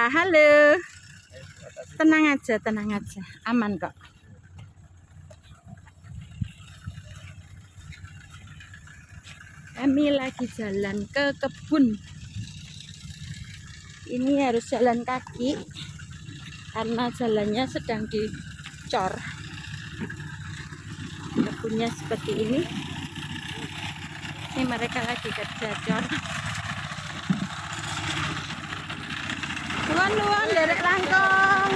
halo. Tenang aja, aman kok. Kami lagi jalan ke kebun. Ini harus jalan kaki karena jalannya sedang dicor. Kebunnya seperti ini. Ini mereka lagi kerja cor. Nuwun derek langkong.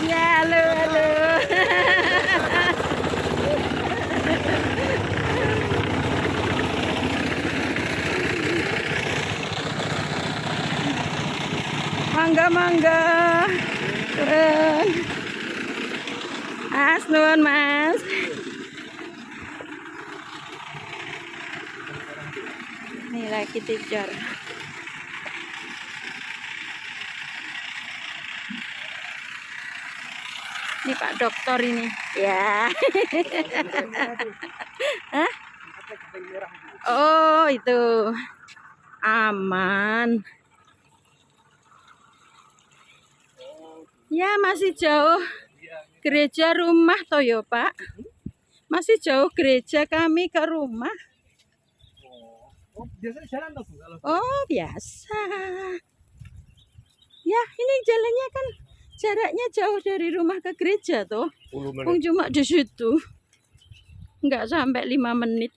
Ya, halo. Mangga. Turun. Mas, nuwun Mas. Ini lagi dicor. Ini Pak Dokter ini. Ya. Hah? Oh, itu. Aman. Ya, masih jauh gereja rumah toh ya, Pak. Masih jauh gereja kami ke rumah. Oh, biasa jalan toh, Bu? Oh, biasa. Ya, ini jalannya kan jaraknya jauh dari rumah ke gereja tuh. Cuma di situ. Enggak sampai 5 menit.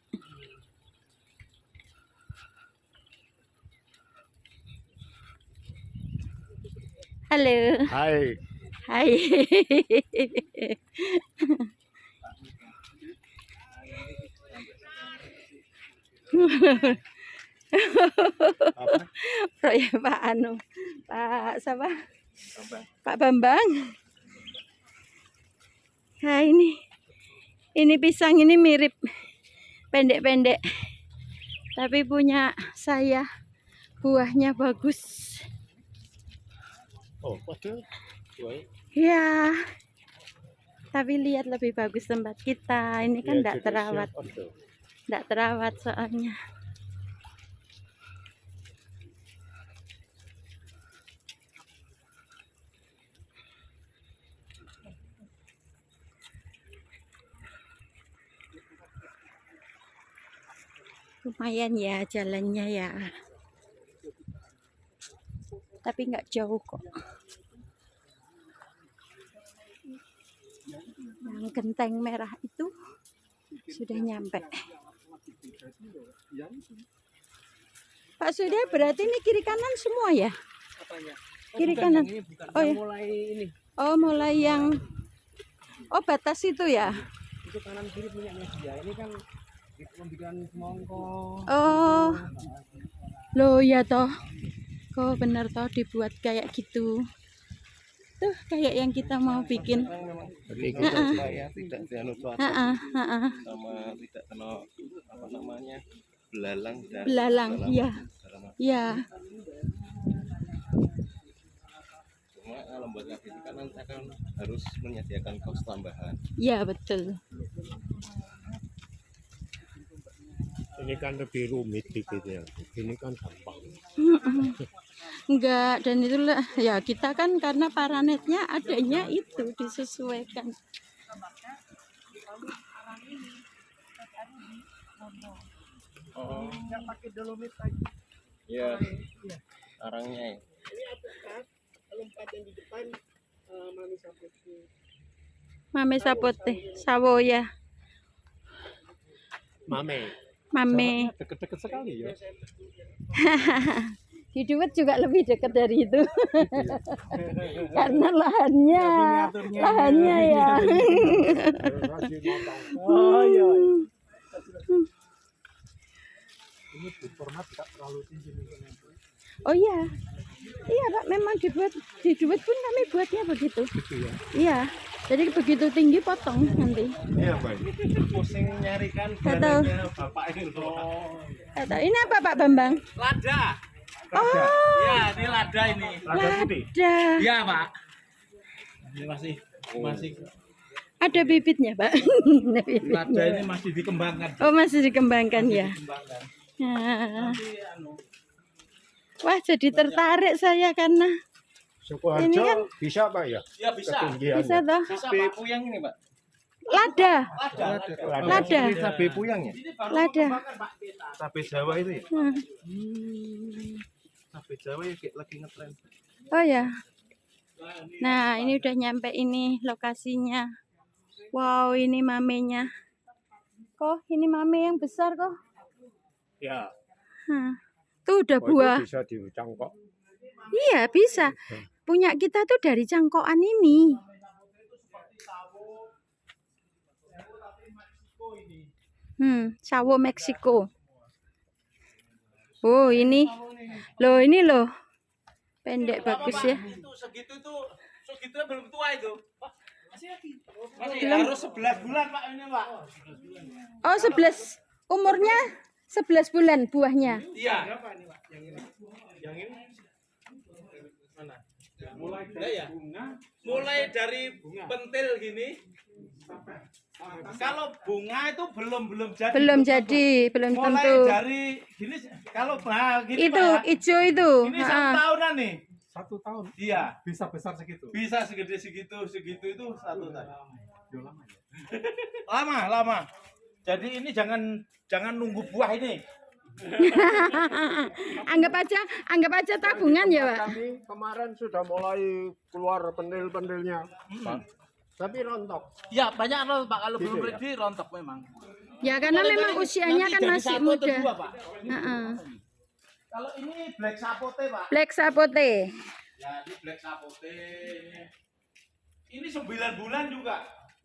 Halo. Hai. Proyek Pak Pak siapa? Pak Bambang. Nah, ini pisang ini mirip pendek-pendek. Tapi punya saya buahnya bagus. Oh, waduh. Ya. Tapi lihat lebih bagus tempat kita. Ini kan enggak terawat. Enggak terawat soalnya. Lumayan ya jalannya ya. Tapi nggak jauh kok. Yang genteng merah itu sudah nyampe. Pak Sudah berarti ini kiri kanan semua ya? Kiri kanan. Oh ya. Mulai ini. Oh, mulai yang batas itu ya? Itu kanan kiri punyanya dia. Ini kan membuat semongko. Oh. Loh ya toh. Kok bener toh dibuat kayak gitu. Tuh kayak yang kita mau bikin. Jadi kita supaya tidak dianu sama tidak kena apa namanya belalang iya. Iya. Cuma lembaga pendidikan nanti akan harus menyediakan kos tambahan. Iya betul. Ini kan lebih rumit dikit ya. Ini kan gampang. Enggak, dan itulah ya kita kan karena paranetnya adanya itu disesuaikan. Oh, Nggak pakai dolomit lagi. iya. Arangnya ya. Ini atas lompat yang di depan Mami Sapote. Mame sapote, sawo ya. Mame. Deket-deket sekali ya. Di Duet juga lebih dekat dari itu. Karena lahannya ya. Oh iya. Ini format tidak terlalu tinggi nih. Oh iya. Iya Pak, memang di Duet pun kami buatnya begitu. Gitu ya. Iya. Jadi begitu tinggi potong nanti. Iya, Pak. Pusing nyarikan Tahu. Bapak ini loh. Tahu. Ini apa Pak Bambang? Lada. Oh. Ya, ini lada ini. Lada putih. Ada. Iya, Pak. Ini masih Ada bibitnya, Pak. lada ini masih dikembangkan. Oh, masih dikembangkan ya. Dikembangkan. Nah. Tapi Wah, jadi tertarik saya karena Sukoharjo Ini kan- bisa Pak ya? Ya bisa. Ketinggiannya. Bisa toh? Bisa Pak Puyang ini Pak. Lada. Lada. Cabai puyang ya? Ini baru Lada. mengembangkan Pak kita. Cabai Jawa itu ya? Hmm. Cabai Jawa ya kayak lagi ngetren. Oh ya. Nah, ini udah nyampe ini lokasinya. Wow, ini mamenya. Kok ini mame yang besar kok? Ya. Tuh udah Oh, buah. itu bisa dicangkok. Iya, bisa. Punya kita tuh dari cangkokan ini. Sawo Meksiko. Oh, ini. Loh, ini loh. Pendek bagus ya. Itu segitu belum tua itu. Masih Belum. harus 11 bulan Pak ini Pak. Oh, 11. Umurnya 11 bulan buahnya. Iya. Yang ini mana? Mulai dari pentil gini. Kalau bunga itu belum jadi. Belum jadi, belum Mulai tentu. dari gini kalau gini Itu Pak. hijau itu. Ini Ha-ha. 1 tahunan nih. 1 tahun Iya. bisa besar segitu. Bisa segede segitu itu 1 tahun. Yo, lama ya. Lama. Jadi ini jangan nunggu buah ini. anggap aja tabungan ya, Pak. Kami kemarin sudah mulai keluar pentil-pentilnya. Pak. Tapi rontok. Ya banyak rontok Pak, kalau Gitu belum ya? ready rontok memang. Ya karena memang usianya Nanti kan jadi masih 1 atau muda. 2, Pak. Ha-ha. Kalau ini black sapote Pak. Black sapote. Ya ini black sapote ini. Ini 9 bulan juga.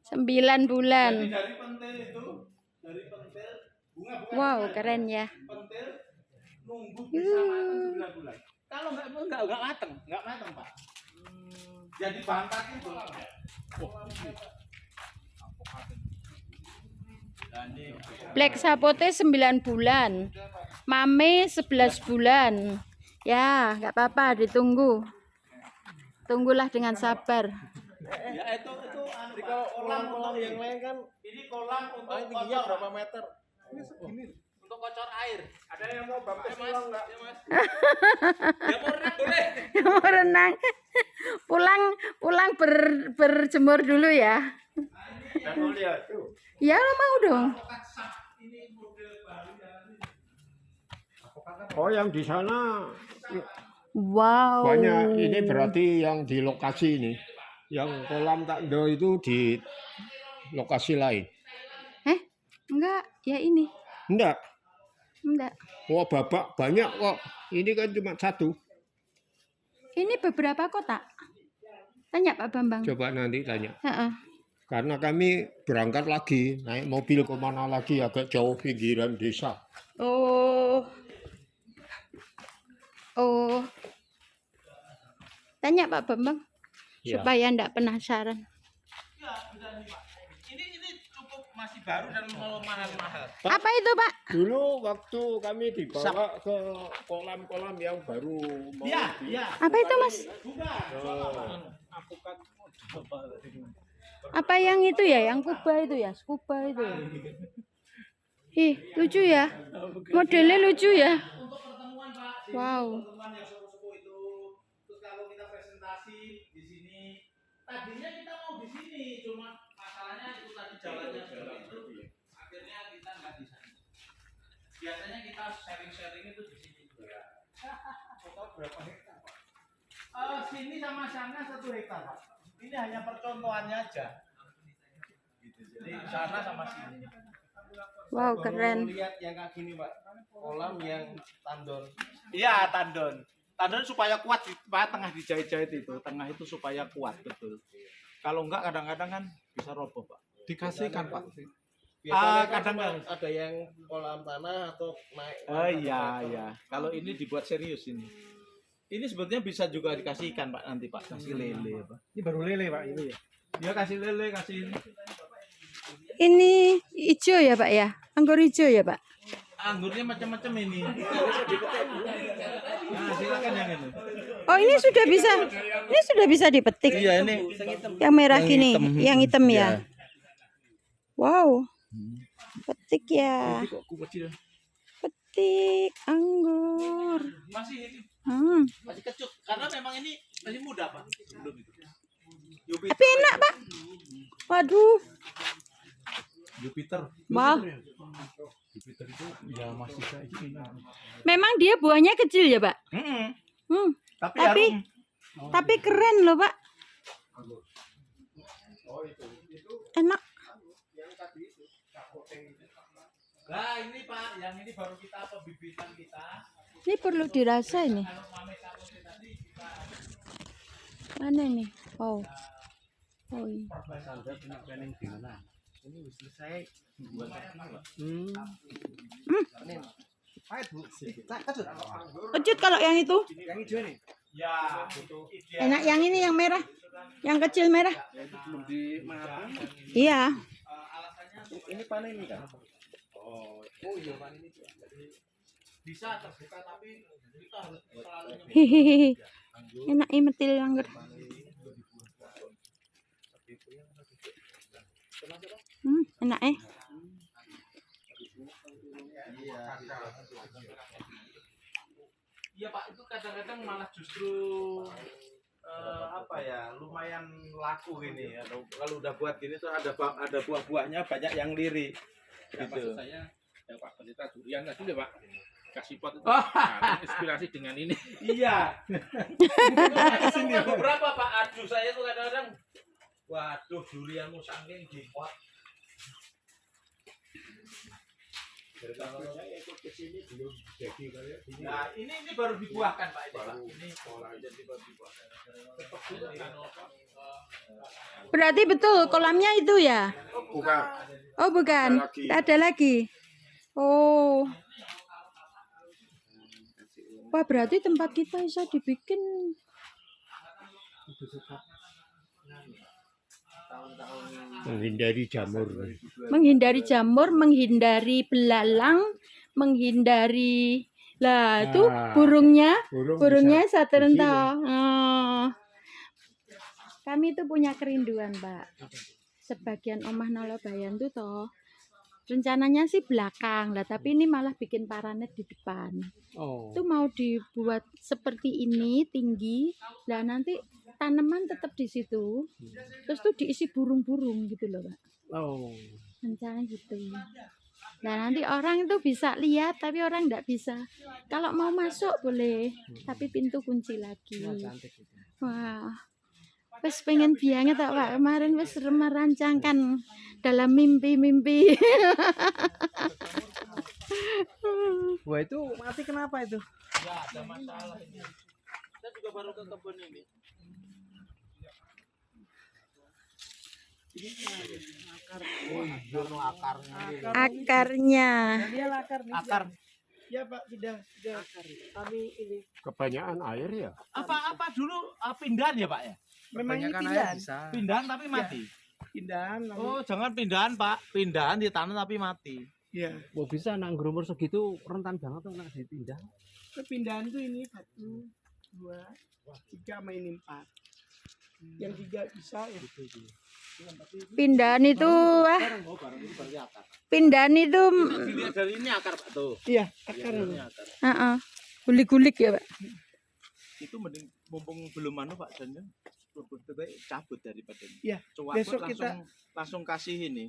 9 bulan. Jadi dari pentil itu, dari pentil bunga bukan Wow, bunga, keren ya. pentil nunggu bisa matang 9 bulan. Kalau enggak matang Pak. Jadi bahan pakan itu. Black sapote 9 bulan. Mame 11 bulan. Ya, nggak apa-apa, ditunggu. Tunggulah dengan sabar. Ya itu Jadi kalau kolam-kolam yang lain kan ini kolam untuk paling tingginya kocor berapa meter? untuk kocor air. Ada yang mau baptis Mas, pulang nggak? ya, Mas. Ya mau renang boleh. Mau renang. Pulang berjemur dulu ya. Saya mau lihat tuh. Ya, mau dong. Oh, yang di sana Wow. banyak. Ini berarti yang di lokasi ini. Yang kolam takdo itu di lokasi lain. Enggak, ya ini. Enggak. Enggak. Wah, babak banyak kok. Ini kan cuma satu. Ini beberapa kotak. Tanya Pak Bambang. Coba nanti tanya. Heeh. Karena kami berangkat lagi, naik mobil kemana lagi agak jauh pinggiran desa. Oh. Tanya Pak Bambang Ya. supaya enggak penasaran. Ya, bisa nih Pak. Ini cukup masih baru dan mau mahal-mahal. Apa itu, Pak? Dulu waktu kami dibawa ke kolam-kolam yang baru mau Iya. Apa itu, Mas? Apa yang itu ya? Yang kuba itu ya? Scuba itu. Ya? Ih, lucu ya. Modelnya lucu ya. Untuk pertemuan Pak. Wow. Pertemuan yang sepuh-sepuh itu. Terus kalau kita presentasi di sini, tadinya kita mau di sini, cuma masalahnya itu tadi jalannya seperti itu. Akhirnya kita nggak di sana. Biasanya kita sharing-sharing itu di sini. Total berapa hektar Pak? Sini sama sana 1 hektar Pak. Ini hanya percontohannya aja. Gitu. Jadi sana sama sini. Wow, keren. Lihat yang kayak gini Pak. Kolam yang tandon. Iya, tandon. Tandon supaya kuat di tengah dijahit-jahit itu. Tengah itu supaya kuat betul. Kalau enggak kadang-kadang kan bisa roboh, Pak. Dikasihkan Pak. Biasanya kan kadang cuma ada yang kolam tanah atau naik. Oh iya. Kalau ini dibuat serius ini. Ini sebetulnya bisa juga dikasihkan Pak nanti Pak, kasih lele Pak. Ini baru lele Pak ini ya. Ya kasih lele, kasih ini. Ini hijau ya, Pak ya? Anggur hijau ya, Pak? Anggurnya macam-macam ini. Nah, silakan yang ini. Oh, ini sudah bisa. Ini sudah bisa dipetik. Iya, ini Yang merah Yang gini, hitam. yang hitam ya. Iya. Wow. Petik ya. kok kecil. Petik anggur. Masih ini Masih kecut karena memang ini masih muda Pak. Belum itu. Tapi enak, Pak. Waduh. Jupiter. Wah. Jupiter itu ya masih kayak gini. Memang dia buahnya kecil ya, Pak? Tapi Tapi harum. tapi keren loh, Pak. Enak. Nah ini Pak, yang ini baru kita pembibitan kita. Ini perlu dirasa ini. Mana nih? Oh. Oh iya. Ini wis selesai buat Kecut kalau yang itu. yang hijau nih. Ya, Enak yang ini yang merah. Yang kecil merah. Itu belum dimakan. Iya. Ini panen ini kan. bisa terbuka tapi kita harus selalu Hehehe. Enak metil anggur. Enak Iya Pak, itu kadang-kadang malah justru apa ya, lumayan laku gini ya. Kalau udah buat gini tuh ada buah-buahnya banyak yang lirik. Gitu. Maksud saya ya Pak Pendeta durian tadi ya Pak kasih pot itu nah, inspirasi dengan ini. Iya. Ada beberapa Pak, aduh saya tuh kadang-kadang waduh durianmu saking di pot. Nah ini baru dibuahkan Pak ini Pak. Ini jadi baru dibuahkan. Berarti betul kolamnya itu ya? Bukan. Oh bukan. Ada lagi. Ada lagi. Oh. Wah berarti tempat kita bisa dibikin. Menghindari jamur. Menghindari jamur, menghindari belalang, menghindari lah itu burungnya bisa saterenta. Kami itu punya kerinduan Pak. Sebagian omah Nalabayan tuh toh rencananya sih belakang lah, tapi ini malah bikin paranet di depan. Oh. Itu mau dibuat seperti ini tinggi, lah nanti tanaman tetap di situ, terus tuh diisi burung-burung gitu loh Pak. Oh. Rencana gitu. Nah nanti orang itu bisa lihat, tapi orang nggak bisa. Kalau mau masuk boleh, tapi pintu kunci lagi. Wah, wes pengen biangnya tak Pak. Kemarin wes merancangkan dalam mimpi-mimpi. Wah itu mati kenapa itu? Ya ada masalah ini. Kita juga baru ke kebun ini. Akarnya. Akar. Ya Pak sudah kami ini. Kebanyakan air ya. Apa dulu pindahan ya Pak ya? Memang ini pindahan. Pindahan tapi mati. Pindahan. Oh jangan pindahan Pak, pindahan ditanam tapi mati. Iya. Mau bisa nak gerumur segitu rentan banget tuh nak dipindah. Pindahan tuh ini 1, 2, 3 sama ini 4. Yang 3 bisa ya. Pindahan itu pindahan itu Dilihat dari ini akar Pak tuh. Iya, akarnya. gulik-gulik ya Pak. Itu mending mumpung belum anu Pak Jan, lebih cabut daripada ini. Iya. Coba Besok langsung kasih ini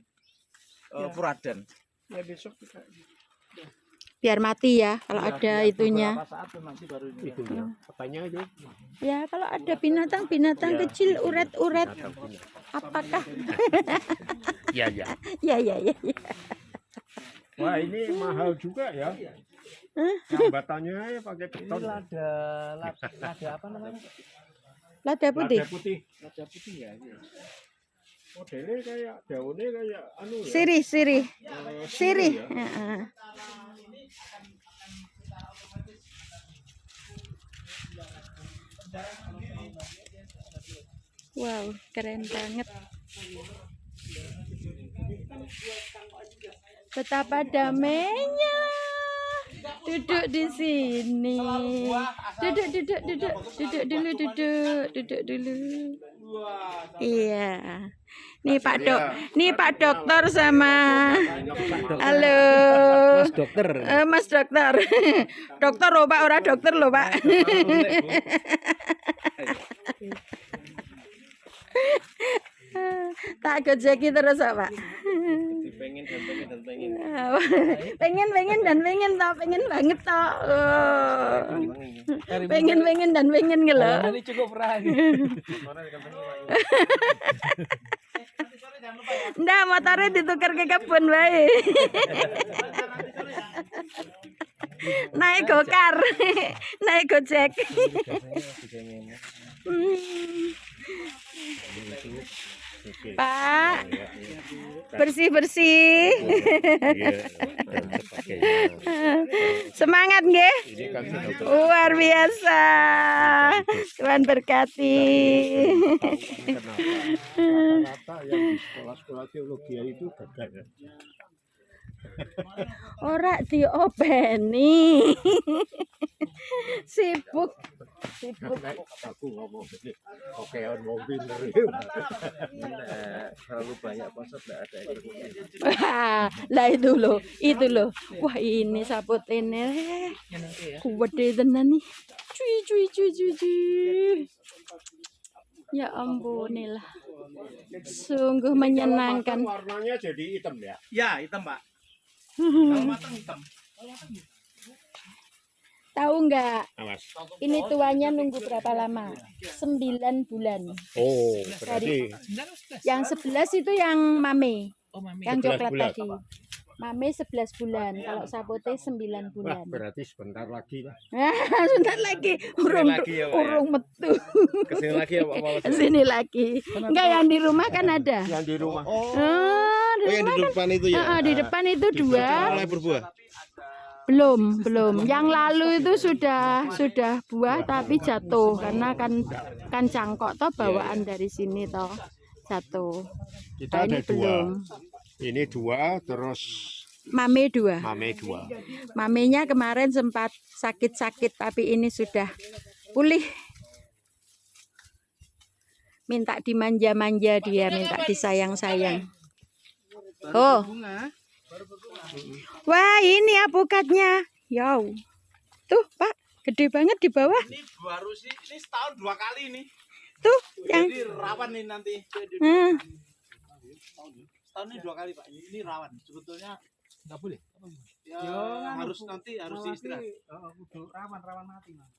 Ya. furadan. Ya besok kita. Biar mati ya kalau ada itunya. Beberapa saat tuh nanti baru ini. Itu ya. Katanya itu. Ya kalau ada binatang-binatang kecil uret-uret. Apakah? Ya ya. Ya. Wah ini mahal juga ya. Jambatannya pakai beton. Lada apa namanya? Lada putih. Lada putih. Lada putih ya. Modelnya kayak daunnya kayak anu ya. Sirih. Ya. Heeh. Wow, keren banget. Betapa damainya. Duduk di sini. Duduk dulu. Iya. Nih Pak Dokter sama halo. Mas dokter. Mas Dokter. Dokter loh Pak, ora dokter loh Pak. Tak gojeki terus kok, Pak. Pengen dan pengen. Pengen dan pengen toh, pengen banget toh. Oh. Pengen dan pengen gitu loh. Ini cukup ragu. Nggak, motornya ditukar ke kebun bae. Naik gokar, naik gojek. Pak, bersih-bersih. Semangat nggih. Luar biasa. Tuhan berkati. Rata-rata yang di sekolah-sekolah teologi itu gagal. Ora diopeni. Sibuk. Aku ngomong ini, oke on mobil terlalu banyak pasar tidak ada ekonomi. Wah, lah itu loh. Wah ini saput ini. Kuwede tenan nih. Cuy. Ya ampun lah. Sungguh menyenangkan. Warnanya jadi hitam ya? Ya, hitam, Pak. Kalau matang hitam. Tahu nggak? Awas. Ini tuanya nunggu berapa lama? 9 bulan. Oh, berarti Yang 11 itu yang mame. Yang 11 coklat bulan. tadi. Mame 11 bulan. Kalau sapote 9 wah, bulan. berarti sebentar lagi lah. Sebentar lagi. Urung metu. Kesini lagi ya Pak Paulus. Sini lagi. Enggak, yang di rumah kan ada. Yang di rumah. Yang di depan itu ya. Di depan itu 2. Mulai berbuah. Belum. Yang lalu itu sudah buah tapi jatuh karena kan cangkok toh bawaan dari sini toh jatuh. Kita ada ini 2. belum. Ini 2, terus Mame 2. mame 2. Mamenya kemarin sempat sakit-sakit tapi ini sudah pulih. Minta dimanja-manja dia, minta disayang-sayang. Oh. Wah, ini alpukatnya. Yow. Tuh, Pak, gede banget di bawah. Ini baru sih, ini setahun 2 kali nih. Tuh, yang Jadi rawan nih nanti. Setahun ini 2 kali, Pak. Ini rawan. Sebetulnya Enggak boleh. ya, harus diistirahat. Rawan mati, Mas.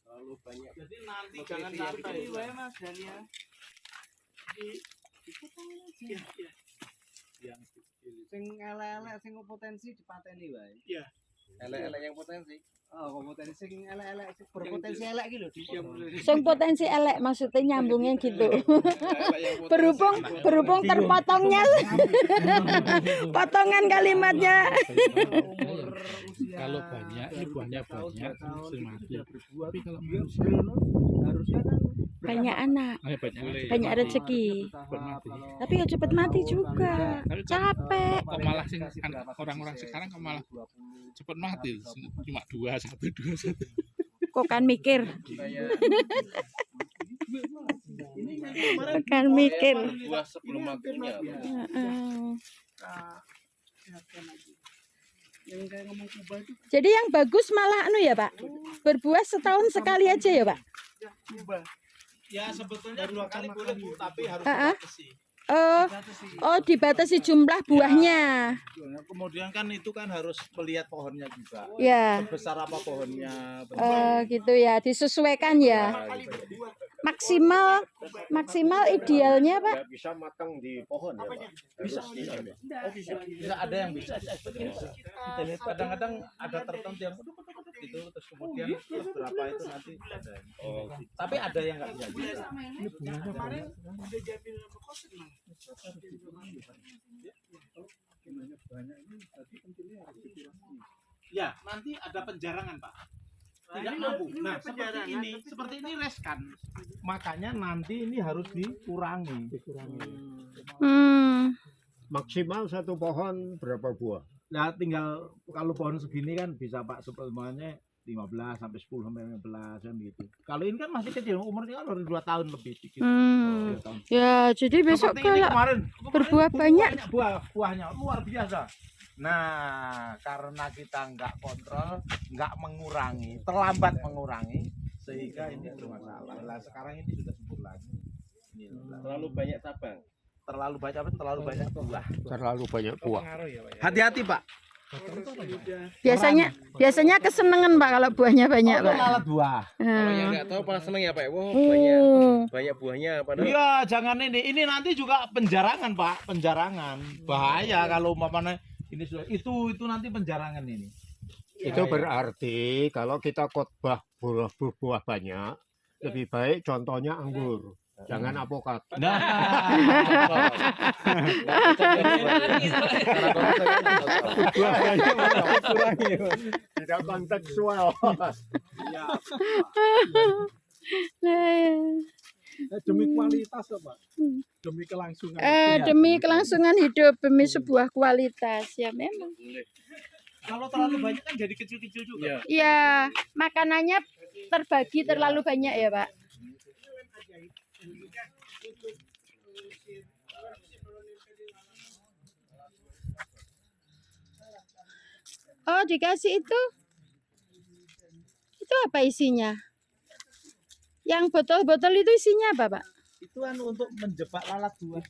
Terlalu banyak. Jadi nanti jangan santai, Mas, Dania. Sing elek-elek sing potensi dipateni wae. Iya. Elek-elek yang potensi. Oh, potensi sing elek-elek sing berpotensi elek iki lho. sing potensi elek maksudnya nyambungnya gitu. berhubung terpotongnya potongan kalimatnya. Kalau banyak, ini buahnya banyak, terus mati. Tapi kalau manusia Harusnya kan Banyak anak, banyak rezeki. Tapi ya cepet mati juga. Capek. kok malah sing orang-orang sekarang kok malah cepet mati. Cuma 2, 1. Kok kan mikir. Kan mikir. Buah sebelum makannya. yang kayak ngomong Kuba itu Jadi yang bagus malah anu ya Pak, berbuah setahun sekali aja ya Pak. Kuba. Ya sebetulnya 2 kali boleh Bu, tapi harus Ah, ah. dibatasi. Oh dibatasi jumlah buahnya. Kemudian kan itu kan harus melihat pohonnya juga. Ya. Besar apa pohonnya. Gitu ya, disesuaikan ya. Maksimal idealnya Pak. Nggak bisa matang di pohon ya, Pak? Bisa. Bisa ada yang bisa. Kadang-kadang ada tertentu yang gitu, terus kemudian berapa itu nanti ada. Tapi ada yang nggak bisa. Kemarin udah jamin Ya, nanti ada penjarangan Pak. Tidak mampu. Nah, seperti ini reskan. Makanya nanti ini harus dikurangi. Hmm. Maksimal satu pohon berapa buah? Nah, tinggal kalau pohon segini kan bisa Pak suplemennya 15 sampai 10 sampai 15 kan gitu. Kalau ini kan masih kecil, umurnya kan baru 2 tahun lebih dikit. 2 tahun. Ya, jadi besok Seperti ini kalau kemarin berbuah banyak. buahnya luar biasa. Nah, karena kita nggak kontrol, nggak mengurangi, terlambat mengurangi, sehingga ini bermasalah. Nah, sekarang ini sudah subur lagi. Ini Terlalu banyak cabang. terlalu banyak apa? Terlalu banyak buah. Terlalu banyak buah. Pengaruh ya, Pak ya. Hati-hati, Pak. Biasanya kesenangan Pak kalau buahnya banyak Itu Pak. lalat buah. Kalau yang Nah. nggak tahu malah seneng ya, Pak. Wah, Oh. banyak buahnya padahal Iya, jangan ini. Ini nanti juga penjarangan, Pak. Penjarangan. Bahaya kalau umpamanya ini sudah itu nanti penjarangan ini. Itu berarti kalau kita khotbah buah banyak, lebih baik contohnya anggur. Jangan apokat. Nah, Buah banyak kurangi. Tidak kontekstual. Demi kualitas Pak. Demi kelangsungan. Demi kelangsungan hidup, demi sebuah kualitas ya memang. kalau terlalu banyak kan jadi kecil-kecil juga. Ya, makanannya terbagi terlalu banyak ya Pak. Oh, dikasih itu. Itu apa isinya? Yang botol-botol itu isinya apa, Pak? Itu untuk menjebak lalat buah.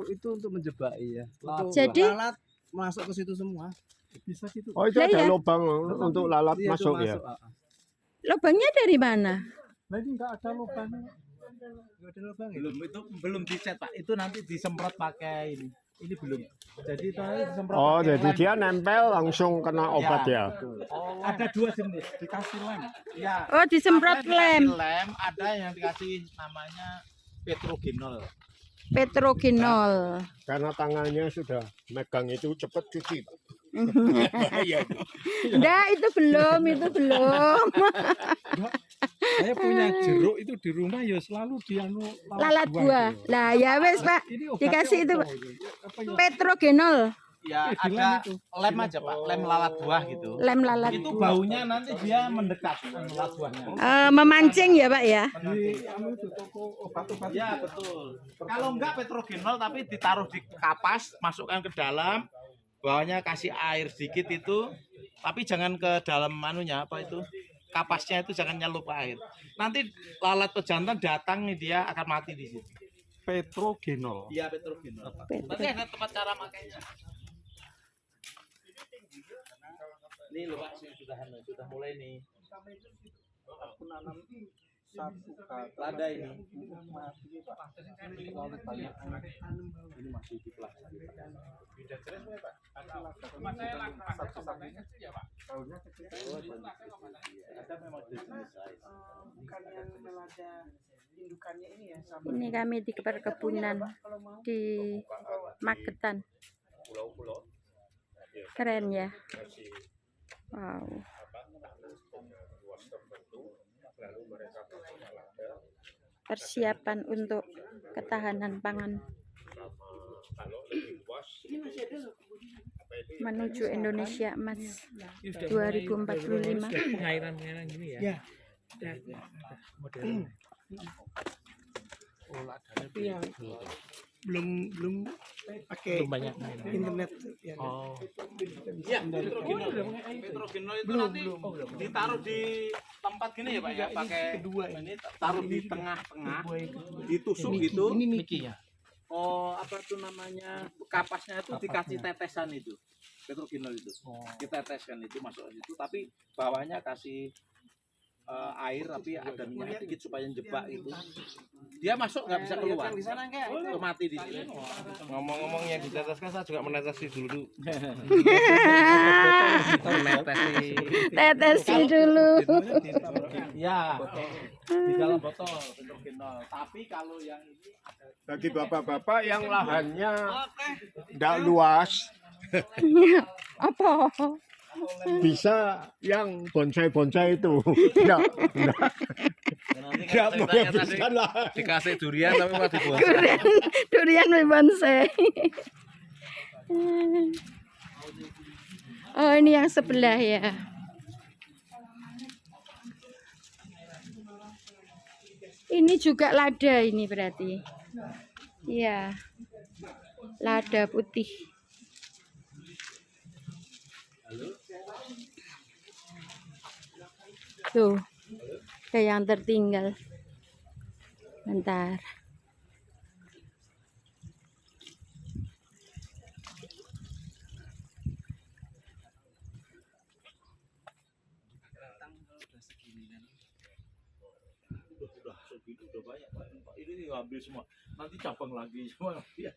Itu untuk menjebak iya. Untuk Jadi- lalat masuk ke situ semua. Bisa gitu. Oh, itu Lah, ada ya. lubang untuk lalat Iya, itu masuk ya. Lubangnya dari mana? Nah ini nggak ada lubangnya. Nggak ada lubang ya? Belum dicet, Pak. Itu nanti disemprot pakai ini. Ini belum. Jadi itu nanti disemprot. Oh, pakai jadi lem. dia nempel langsung kena obat ya. Ada 2 jenis. Dikasih lem. Ya. Oh, disemprot Ada yang lem. dikasih lem, ada yang dikasih namanya petrogenol. Petrogenol. Karena tangannya sudah megang itu cepet cuci. Enggak, itu belum. Saya punya jeruk itu di rumah ya selalu dianu Lalat buah. itu. Lah ya wes, Pak. Ini obatnya Dikasih itu, apa Pak. Apa ya? Petrogenol. Ya, di lem ada itu. lem aja, Pak. Lem lalat buah gitu. Lem lalat. Itu baunya nanti dia mendekat dengan lalat buahnya. Memancing ya, Pak ya. Di anu itu toko obat-obat. Ya, betul. Kalau enggak petrogenol tapi ditaruh di kapas, masukkan ke dalam, bawahnya kasih air sedikit itu, tapi jangan ke dalam manunya apa itu? Kapasnya itu jangan nyelup air. Nanti lalat pejantan datang nih, dia akan mati di situ. Petrogenol. Iya, petrogenol. Nanti ada tempat cara makainya. Ini loh Pak, sudah mulai nih. Aku nanam satu Lada ini. Lalu banyak ini masih dipelajari. Ada memang jenis size. Bukan yang melada indukannya ini ya sama. Ini kami di perkebunan di Magetan. Keren ya. Wow. Persiapan untuk ketahanan pangan menuju Indonesia Emas 2045. pengairan gini ya. Iya. Belum pakai banyak. internet ya. Oh. Iya, petrogenol. Petrogenol itu nanti ditaruh di tempat gini ya Pak ya, pakai kedua ini taruh di tengah-tengah, ditusuk gitu. Ini Miki ya. Oh, apa tuh namanya? Kapasnya itu dikasih tetesan itu. Petrogenol itu. Diteteskan itu masuk ke situ, tapi bawahnya kasih air tapi ada minyak dikit supaya jebak itu. Dia masuk nggak bisa keluar. Di sana enggak? Itu mati di sini. Ngomong-ngomong yang diteteskan saya juga menetesi dulu. Tetesi dulu. Ya, di dalam botol petrogenol. Tapi kalau yang ini Bagi bapak-bapak yang lahannya tidak luas, Apa? bisa yang bonsai-bonsai itu. Tidak menghabiskan lahan. Dikasih durian tapi malah dibuang. Durian bonsai. Oh, ini yang sebelah ya. Ini juga lada ini berarti. Iya. Lada putih. Tuh. Ada yang tertinggal. Bentar. Udah segitu udah banyak Pak. Ini ambil semua. Nanti cabang lagi semua. Ya.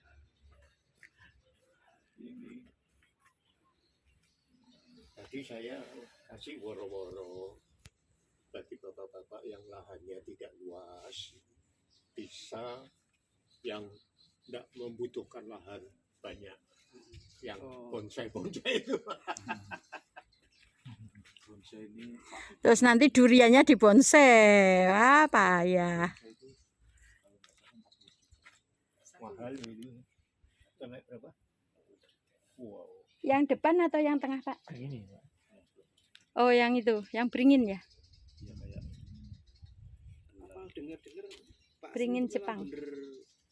Ini Tadi saya kasih woro-woro bagi bapak-bapak yang lahannya tidak luas, bisa yang tidak membutuhkan lahan banyak, yang bonsai-bonsai itu. bonsai ini Terus nanti duriannya dibonsai. Apa ya? Mahal ini. Sampai berapa? Wow. Yang depan atau yang tengah, Pak? Ini Pak. Oh, yang itu, yang beringin ya? ya kayak Apa dengar-dengar Pak Beringin Sri itu Jepang. bener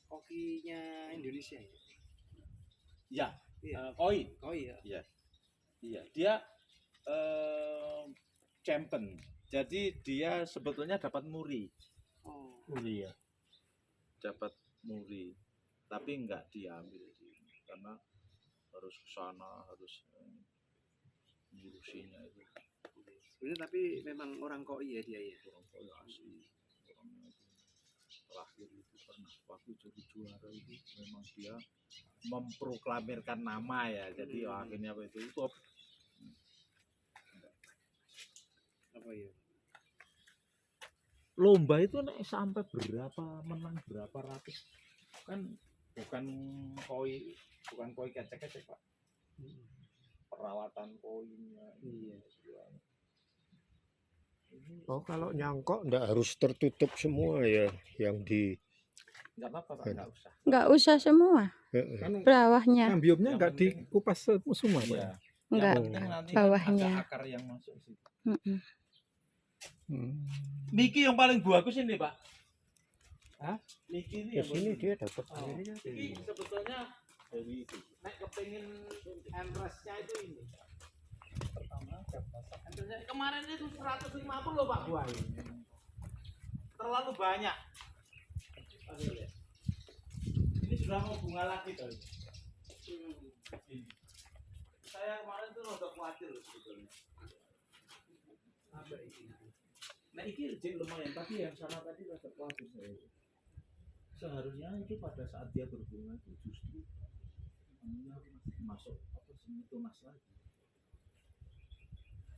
kokinya Indonesia ya? ya Iya. koi. Koi ya. Iya, dia champion. Jadi dia sebetulnya dapat muri. Oh. Iya. Dapat muri. Tapi enggak diambil karena harus ke sana, harus ngurusinya itu. Sebenarnya tapi memang orang koi ya dia ya. Orang kaya asli. Orangnya itu terakhir itu pernah waktu jadi juara itu memang dia memproklamirkan nama ya. Jadi akhirnya apa itu Apa ya? lomba itu nek sampai berapa menang berapa ratus kan bukan koi kecek-kecek Pak. Perawatan koinnya Iya. Oh, kalau nyangkok ndak harus tertutup semua ya, yang di nggak apa-apa Pak, nggak usah. Nggak usah semua. Kan Bawahnya. ambiopnya Yang nggak penting- dikupas semua, Pak. Iya. Enggak. Yang penting nanti bawahnya. ada akar yang masuk situ. Mm-mm. Niki yang paling bagus ini Pak. Hah? Niki ini Ke yang sini bagus. dia dapat Oh, airnya. ini sebetulnya dari itu. Nek kepengin enresnya itu ini. Pertama kemarin itu 150 loh Pak. Wah, ini terlalu banyak. Aduh, lihat. Ini sudah mau bunga lagi tuh. Ini. Saya kemarin tuh udah khawatir loh sebetulnya. Nah ini kecil lumayan, tapi yang sana tadi rada khawatir saya. Seharusnya itu pada saat dia berbunga itu justru masuk apa sih tunas lagi.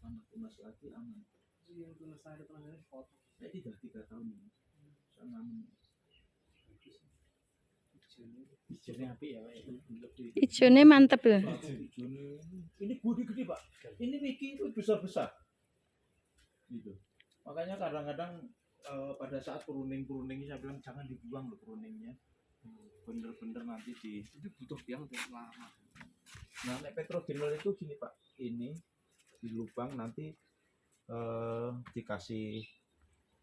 Anak tunas lagi aman. Yang tunas saya terakhir foto. Saya tidak 3 tahun ini. Saya nanam hijaunya api ya Pak. Lebih Hijaunya mantep ya. hijaunya ini gede-gede Pak. Ini Wiki itu besar-besar. Gitu. Makanya kadang-kadang pada saat pruning saya bilang jangan dibuang loh pruningnya. Bener-bener nanti Itu butuh yang lama. Nah, nek petrogenol itu gini Pak, ini di lubang nanti dikasih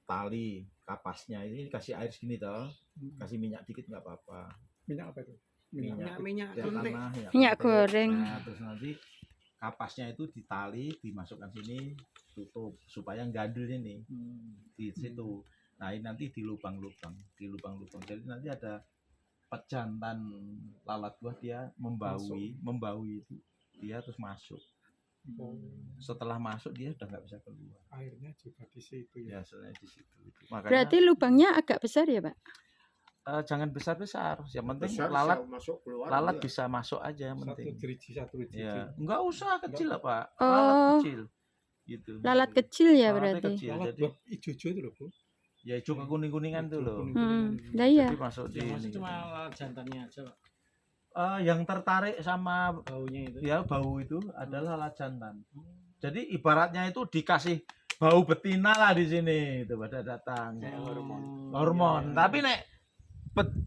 tali kapasnya ini dikasih air segini toh, kasih minyak dikit nggak apa-apa. Minyak apa itu? Minyak dari kelenteng. tanah, Minyak kelenteng. goreng. Nah, terus nanti kapasnya itu ditali, dimasukkan sini, tutup supaya gandul ini di situ. Nah, ini nanti di lubang-lubang. Jadi nanti ada pejantan lalat buah dia membaui itu dia terus masuk. Setelah masuk dia udah nggak bisa keluar. Airnya juga di situ ya. Ya, selain di situ. Makanya Berarti lubangnya agak besar ya, Pak? jangan besar-besar. Yang penting Besar lalat bisa masuk keluar. lalat dia. bisa masuk aja yang Satu penting. driji. Ya, enggak usah kecil lah Pak. Oh. Lalat kecil. Gitu. Lalat kecil ya Lalatnya berarti. kecil. Lalat Jadi buah hijau-hijau itu loh, Bu. ya hijau kekuning-kuningan tuh loh. Lah iya. Jadi masuk di ini. lalat jantannya aja Pak. Yang tertarik sama Baunya itu. ya bau itu adalah lalat jantan. Jadi ibaratnya itu dikasih bau betina lah di sini itu pada datang. Hormon. Tapi nek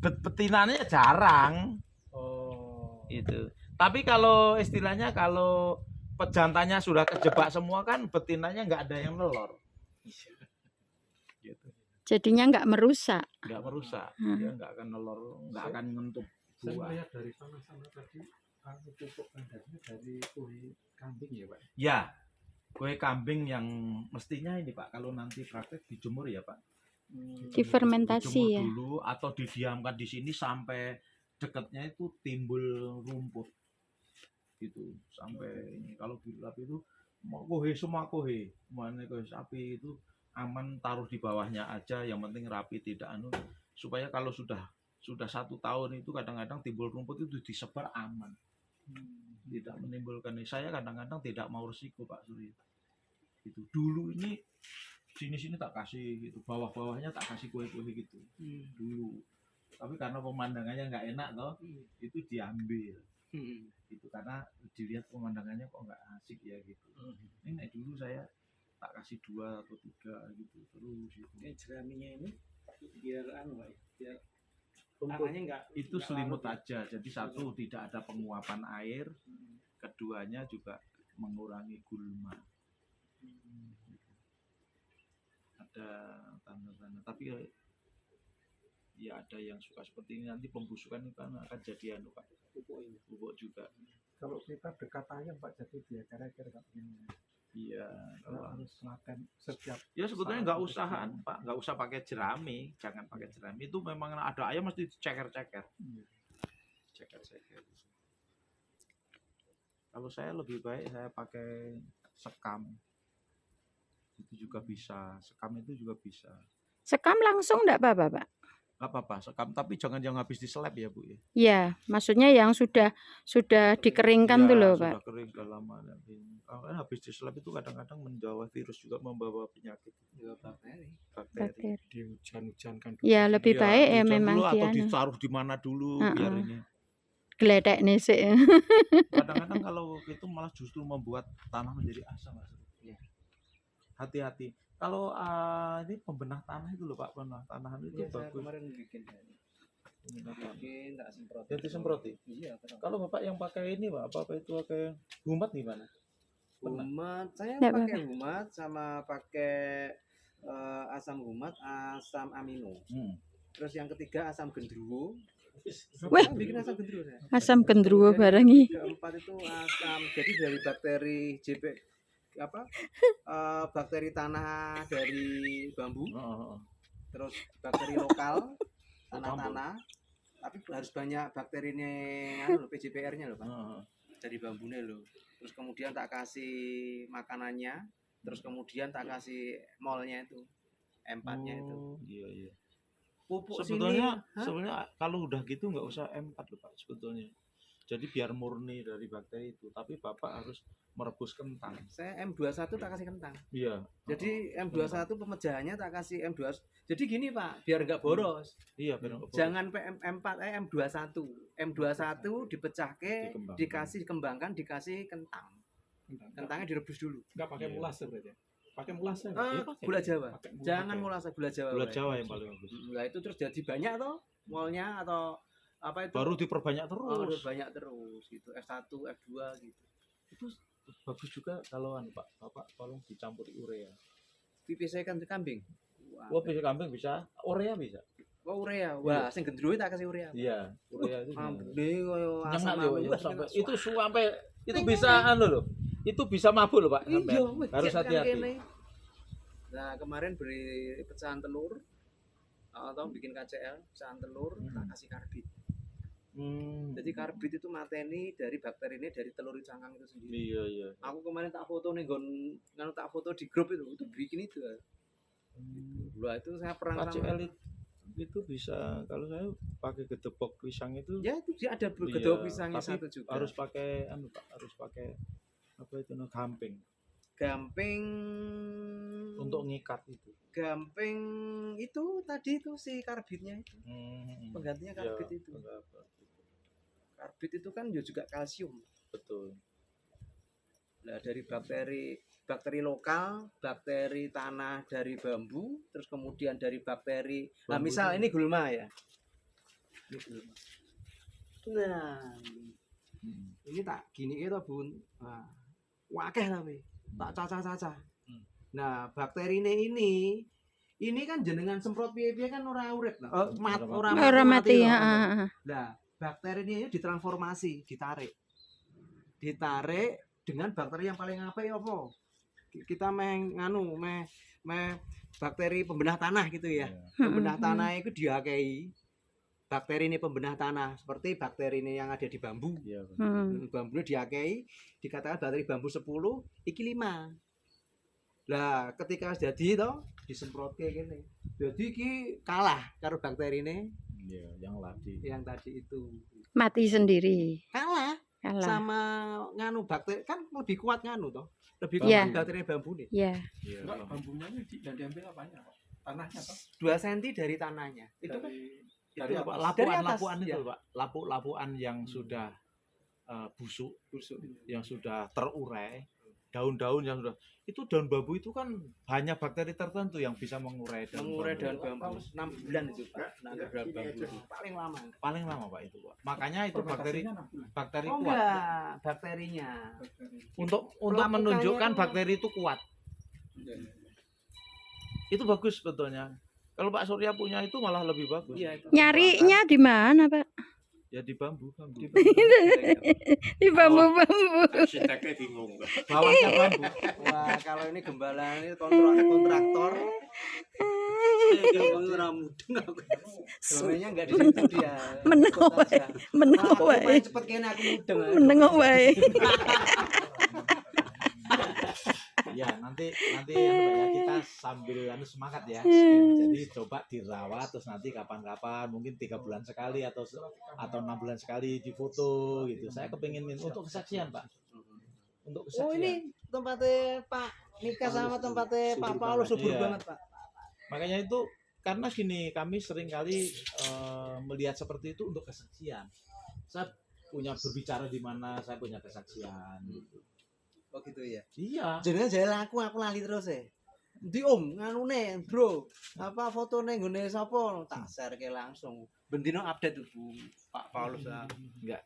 betinanya jarang Oh. itu. Tapi kalau istilahnya kalau pejantannya sudah kejebak semua kan, betinanya nggak ada yang nelor. Gitu. Jadinya nggak merusak. Nggak merusak, Hmm. dia nggak akan nelor, nggak akan ngentup Saya buah. melihat dari sana-sana tadi, pupuk kandangnya dari kue kambing ya Pak? Ya, kue kambing yang mestinya ini Pak, kalau nanti praktek dijemur ya Pak. Difermentasi Dijemur ya. dulu atau didiamkan di sini sampai dekatnya itu timbul rumput. Gitu, sampai ini kalau dilap itu mau kohe semua kohe, mana kohe sapi itu aman taruh di bawahnya aja, yang penting rapi tidak anu, supaya kalau sudah 1 tahun itu kadang-kadang timbul rumput itu disebar aman. Tidak menimbulkan ini. Saya kadang-kadang tidak mau risiko Pak Surya. Itu dulu ini sini-sini tak kasih gitu, bawah-bawahnya tak kasih kue-kue gitu. Dulu. Tapi karena pemandangannya nggak enak toh, itu diambil. Itu karena dilihat pemandangannya kok nggak asik ya gitu. Ini dulu saya tak kasih 2 atau 3 gitu terus gitu. Jeraminya ini biar anu Pak, biar tanahnya enggak Itu selimut aja, jadi satu tidak ada penguapan air, keduanya juga mengurangi gulma. Ada tanda-tanda, tapi ya ada yang suka seperti ini, nanti pembusukan itu kan akan jadi anu Pak, pupuk juga. Kalau kita dekat ayam Pak, jadi dia kira-kira nggak begini. Iya, Kalau harus makan setiap ya sebetulnya saat nggak itu usahan begini. Pak, nggak usah pakai jerami, jangan pakai jerami, itu memang ada ayam mesti ceker-ceker. Iya. Ceker-ceker. Kalau saya lebih baik saya pakai sekam, itu juga bisa, sekam itu juga bisa. Sekam langsung enggak apa-apa, Pak? Nggak apa-apa sekam, tapi jangan yang habis diseleb ya Bu ya. Ya, maksudnya yang sudah dikeringkan tuh loh, sudah Pak. kering udah lama nanti. Kalau habis diseleb itu kadang-kadang membawa virus juga, membawa penyakit. Bakteri. Bakteri. Dihujan-hujankan dulu. Ya, lebih Iya, baik ya hujan memang dulu atau dia anu, ditaruh di mana dulu biar ini. gledek nih sih. Kadang-kadang kalau itu malah justru membuat tanah menjadi asam Mas. Hati-hati. Kalau ini pembenah tanah itu loh Pak, pembenah tanah itu bagus. kemarin bikin tak semprot. Jadi semproti. Iya, Kalau Bapak yang pakai ini Pak, apa itu pakai humat gimana? Humat, saya Nggak pakai humat sama pakai asam humat, asam amino. Terus yang ketiga asam gendruwo. Weh. Saya bikin asam gendruwo saya. Asam gendruwo barengi. Keempat itu asam, jadi dari bakteri bakteri tanah dari bambu, terus bakteri lokal tanah-tanah, tapi harus banyak bakterinya, PJPR-nya loh Pak, dari bambunya loh. Terus kemudian tak kasih makanannya, terus kemudian tak kasih molnya itu, M4-nya itu. Iya. Pupuk Sebetulnya sini, sebetulnya kalau udah gitu nggak usah M4 loh Pak sebetulnya. Jadi biar murni dari bakteri itu, tapi Bapak harus merebus kentang. saya M21 tak kasih kentang. Iya. Jadi M21 pemecahannya tak kasih M21. Jadi gini Pak, biar nggak boros. Iya, biar nggak boros. Jangan M4 M21. M21 dipecahke, Dikembangkan. dikembangkan, dikasih kentang. Kentangnya direbus dulu. Nggak pakai Iya. mulasa berarti. Pakai mulasa. Gula Jawa. Pakai mulasa. Jangan mulasa gula Jawa. Gula Pak. Jawa yang paling bagus. Nah, itu terus jadi banyak toh molnya atau apa itu? Baru diperbanyak Oh, terus. udah banyak terus gitu. F1, F2 gitu. Itu bagus juga kalau Pak, Bapak tolong dicampuri urea. PPC kan kambing. Wah, Wah, bisa kambing bisa, urea bisa. oh, urea. Wah, sing gendruwo tak kasih urea. Iya, urea itu. Ambune koyo asam Nyengat loh, amino ya, wis sampai enak. itu sampai itu bisa anu loh. Itu bisa mabuk loh Pak. Sampai. Iya, wih, Harus cek kan hati-hati. kene. Nah, kemarin beri pecahan telur atau bikin KCL, pecahan telur, tak kasih karbit. Jadi karbit itu mateni dari bakteri ini dari telur cangkang itu sendiri. Iya. Aku kemarin tak foto nih tak foto di grup itu bikin itu. Lah itu saya perang KCL sama. itu bisa, kalau saya pakai gedebok pisang itu Ya itu dia ada Iya, gedok pisangnya tapi satu juga. harus pakai anu Pak, harus pakai apa itu gamping Gamping untuk ngikat itu. gamping itu tadi itu si karbitnya itu. Penggantinya Iya, karbit itu. apa. Karbit itu kan juga kalsium. Betul. Nah, dari bakteri lokal, bakteri tanah dari bambu, terus kemudian dari bakteri. Nah, Bambu misal itu- ini gulma ya. Ini gulma. Nah, ini tak gini itu Bun. Nah, wakeh tapi tak cacah-cacah. Nah, bakteri ini kan jenengan semprot piye-piye kan ora urip to. Ora Ora mati. to. Heeh. Nah, bakteri ini ditransformasi, ditarik dengan bakteri yang paling apik apa? Kita meh bakteri pembenah tanah gitu ya. Pembenah tanah itu diakei. Bakteri ini pembenah tanah seperti bakteri ini yang ada di bambu. Bambu diakei, dikatakan bakteri bambu 10, iki 5. Lah ketika jadi toh disemprotke kene. Jadi iki kalah karo bakteri ini. Iya, yang tadi itu. Mati sendiri. Kalah sama nganu bakteri kan lebih kuat nganu toh. Lebih kuat bakteri bambu nih. Iya. Bambunya dan diambil apanya? Tanahnya toh? 2 cm dari tanahnya. Itu kan dari itu apa? lapuan itu ya. Pak. Lapuan yang sudah busuk yang sudah terurai, daun-daun yang sudah itu daun bambu itu kan hanya bakteri tertentu yang bisa mengurai daun bambu 6 bulan itu Pak. Daun bambu paling lama Pak itu Pak. Makanya itu bakteri kuat. Enggak, bakterinya. Untuk menunjukkan bakteri itu kuat. Itu bagus sebetulnya. Kalau Pak Surya punya itu malah lebih bagus. Iya, itu. Nyarinya di mana, Pak? Ya di bambu. Di bambu-bambu. Arsiteknya bingung. Bawahnya bambu. Wah, kalau ini gembala ini kontraktor. Ora mudeng aku. Sebenarnya enggak di situ dia. Meneng wae. Cepet kene aku mudeng. Meneng wae. Ya nanti ya, kita sambil semangat ya. Jadi coba dirawat terus nanti kapan-kapan mungkin 3 bulan sekali atau 6 bulan sekali difoto gitu. Saya kepingin untuk kesaksian Pak. Untuk kesaksian. Oh ini tempatnya Pak nikah sama tempatnya Pak Paulus subur banget Pak. Makanya itu karena gini kami sering kali melihat seperti itu untuk kesaksian. Saya punya berbicara di mana saya punya kesaksian gitu. Oh gitu ya. Iya. Jenengan jare aku lali terus Di Om nganune, Bro. Apa fotone nggone sapa? Tak share-ke langsung. Bendino update Bu Pak Paulus. Enggak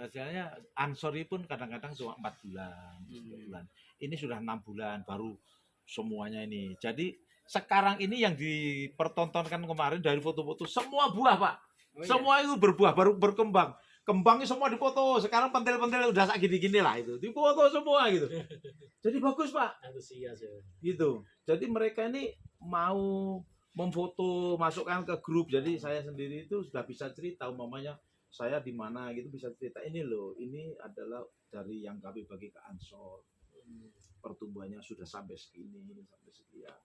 hasilnya ansori pun kadang-kadang cuma 4 bulan, 10 bulan. Ini sudah 6 bulan baru semuanya ini. Jadi sekarang ini yang dipertontonkan kemarin dari foto-foto semua buah, Pak. Oh, semua itu berbuah, baru berkembang. Kembangnya semua difoto. Sekarang pentil-pentil udah sak gini-gini lah itu. Difoto semua gitu. Jadi bagus, Pak. Antusias ya. Gitu. Jadi mereka ini mau memfoto, masukkan ke grup. Jadi saya sendiri itu sudah bisa cerita umpamanya saya di mana gitu bisa cerita ini loh. Ini adalah dari yang kami bagi ke Ansor. Pertumbuhannya sudah sampai segini, sampai sekian.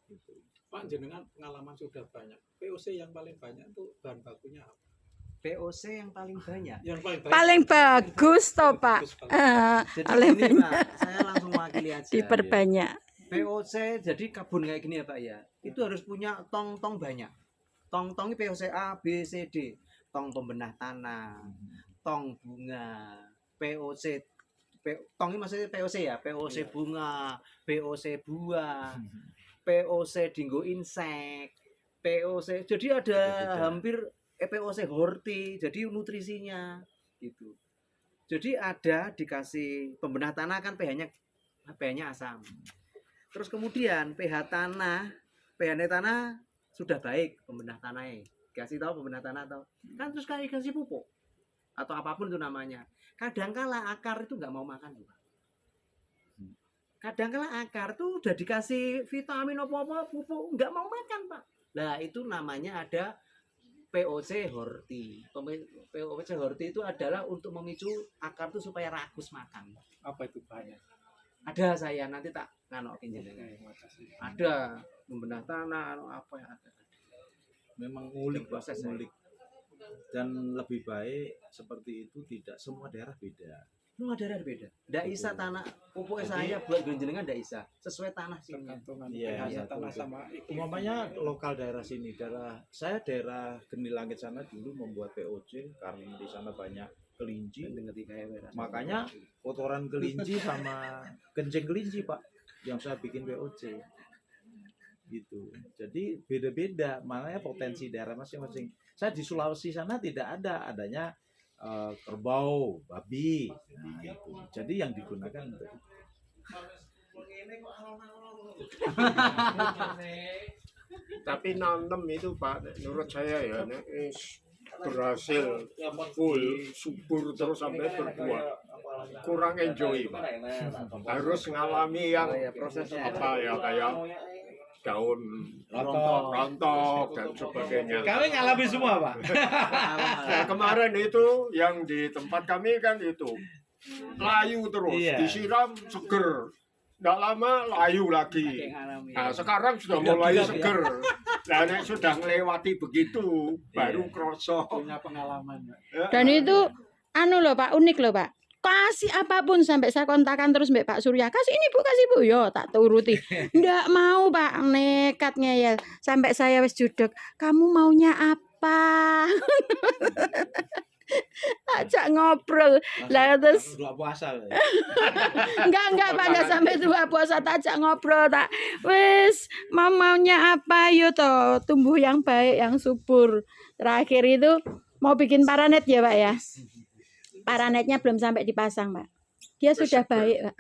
Gitu. Pak jenengan pengalaman sudah banyak. POC yang paling banyak itu bahan bakunya apa? POC yang paling banyak. Yang paling banyak. Paling bagus toh, Pak. Jadi ini Pak, saya langsung wakili aja. Diperbanyak. POC jadi kebun kayak gini ya Pak ya. Itu harus punya tong-tong banyak. Tong-tongnya POC A, B, C, D. Tong pembenah tanah, tong bunga, POC. Tong ini maksudnya POC ya, POC bunga, POC buah, POC dinggo insek, POC. Jadi ada hampir POC horti, jadi nutrisinya gitu. Jadi ada dikasih pembenah tanah kan pH-nya asam. Terus kemudian pH tanah sudah baik pembenah tanahnya. Kasih tahu pembenah tanah atau kan terus kasih pupuk atau apapun itu namanya. Kadangkala akar itu nggak mau makan juga. Kadangkala akar tuh udah dikasih vitamin apa-apa pupuk nggak mau makan Pak. Nah itu namanya ada POC horti. POC horti itu adalah untuk memicu akar itu supaya rakus makan. Apa itu bahannya? Ada saya nanti tak nganokin jenengan. Ada pembenah tanah apa yang ada. Memang ngulik proses ngulik. Dan lebih baik seperti itu tidak semua daerah beda. Semua daerah beda. Ndak isa tanah pupuk saya buat jenengan ndak isa. Sesuai tanah sini. Iya, tanah sama umpamanya lokal daerah sini, daerah Geni Langit sana dulu membuat POC karena di sana banyak kelinci. Makanya kotoran kelinci sama kencing kelinci, Pak, yang saya bikin POC. Gitu. Jadi beda-beda, makanya potensi daerah masing-masing. Saya di Sulawesi sana tidak adanya kerbau, babi, gitu. Jadi yang digunakan untuk Tapi nanam itu Pak, menurut saya ya, berhasil full subur terus sampai berbuah. Kurang enjoy Pak. Harus ngalami yang proses apa ya kayak daun rontok dan sebagainya. kami ngalami semua Pak. Nah, kemarin itu yang di tempat kami kan itu layu terus, Iya. disiram seger. Nggak lama layu lagi. Nah, sekarang sudah mulai seger. Nah, nek sudah melewati begitu, baru kroso. Punya pengalaman. Dan itu anu loh Pak, unik loh Pak. Kasih apapun sampai saya kontakkan terus Mbak Pak Surya. Kasih ini Bu, kasih Bu. Yo, tak turuti. Nggak mau Pak, nekatnya ya. Sampai saya wis judek. Kamu maunya apa? Ajak ngobrol. Lah terus Dua puasa. enggak Pak, enggak sampai dua puasa, tak ajak ngobrol tak. Wis, maunya apa yo toh, tumbuh yang baik, yang subur. Terakhir itu mau bikin paranet ya Pak ya. Paranetnya belum sampai dipasang Pak. Dia sudah baik Pak.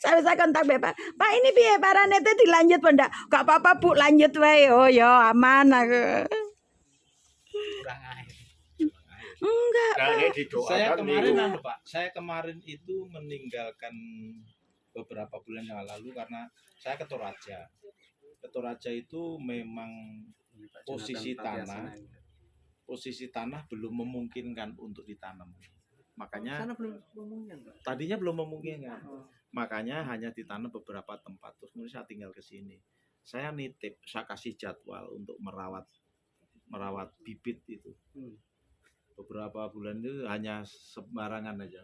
Saya kontak Pak. Pak ini piye paranetnya dilanjut apa ndak? Enggak apa-apa Bu, lanjut wae. Oh yo aman aku. Kurang air. Enggak. Nah, nek Saya didoakan kemarin itu. anu, Pak. Saya kemarin itu meninggalkan beberapa bulan yang lalu karena saya ke Toraja. Ke Toraja itu memang posisi tanah belum memungkinkan untuk ditanam. Makanya Sana belum ngomongin Pak. tadinya belum memungkinkan. Makanya hanya ditanam beberapa tempat. Terus kemudian saya tinggal ke sini. Saya nitip, saya kasih jadwal untuk merawat bibit itu. Beberapa bulan itu hanya sembarangan aja.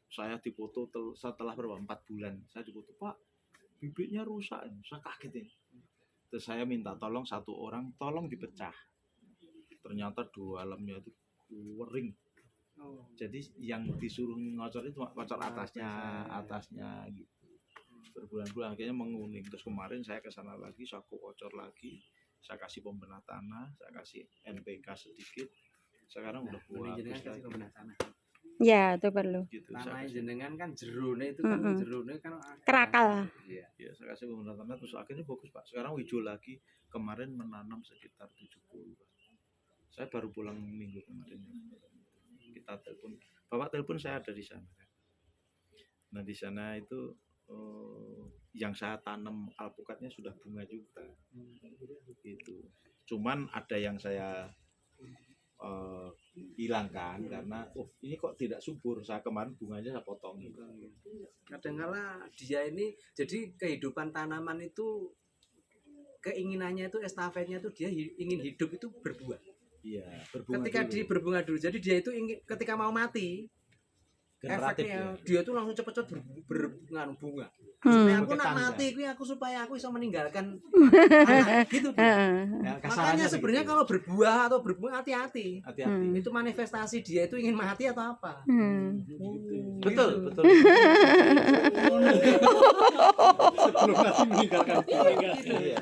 Saya dipoto setelah berapa 4 bulan. Saya dipoto, Pak, bibitnya rusak. Saya kaget ini. Terus saya minta tolong satu orang, tolong dipecah. Ternyata 2 lemnya itu kering. Jadi yang disuruh ngocor itu cuma ngocor atasnya gitu. Berbulan-bulan akhirnya menguning. Terus kemarin saya ke sana lagi, saya kocor lagi, saya kasih pembenah tanah, saya kasih NPK sedikit. Sekarang udah buah Jenengan kasih pembenah tanah. Ya, itu perlu. gitu. Tanah Saya kasih, jenengan kan jerone itu kan jerone kan Kerakal. Iya. ya, saya kasih pembenah tanah terus akhirnya bagus Pak. Sekarang hijau lagi. Kemarin menanam sekitar 70 Pak. Saya baru pulang minggu kemarin. Kita telepon, Bapak telepon saya ada di sana. Nah di sana itu yang saya tanam alpukatnya sudah bunga juga. Gitu. Cuman ada yang saya hilangkan karena ini kok tidak subur. Saya kemarin bunganya saya potong. Kadangkala dia ini jadi kehidupan tanaman itu keinginannya itu estafetnya itu dia ingin hidup itu berbuah. Iya, berbunga Ketika dulu. dia berbunga dulu, jadi dia itu ingin ketika mau mati Generatif efeknya ya. dia tuh langsung cepet-cepet berbunga bunga. Hmm. Supaya aku nak Berketanda. mati, aku supaya aku bisa meninggalkan anak gitu. dia. Ya, Makanya kasarannya sebenarnya begitu. kalau berbuah atau berbunga hati-hati. Hati-hati. Itu manifestasi dia itu ingin mati atau apa? Betul, betul. Sebelum nanti meninggalkan keluarga. Iya.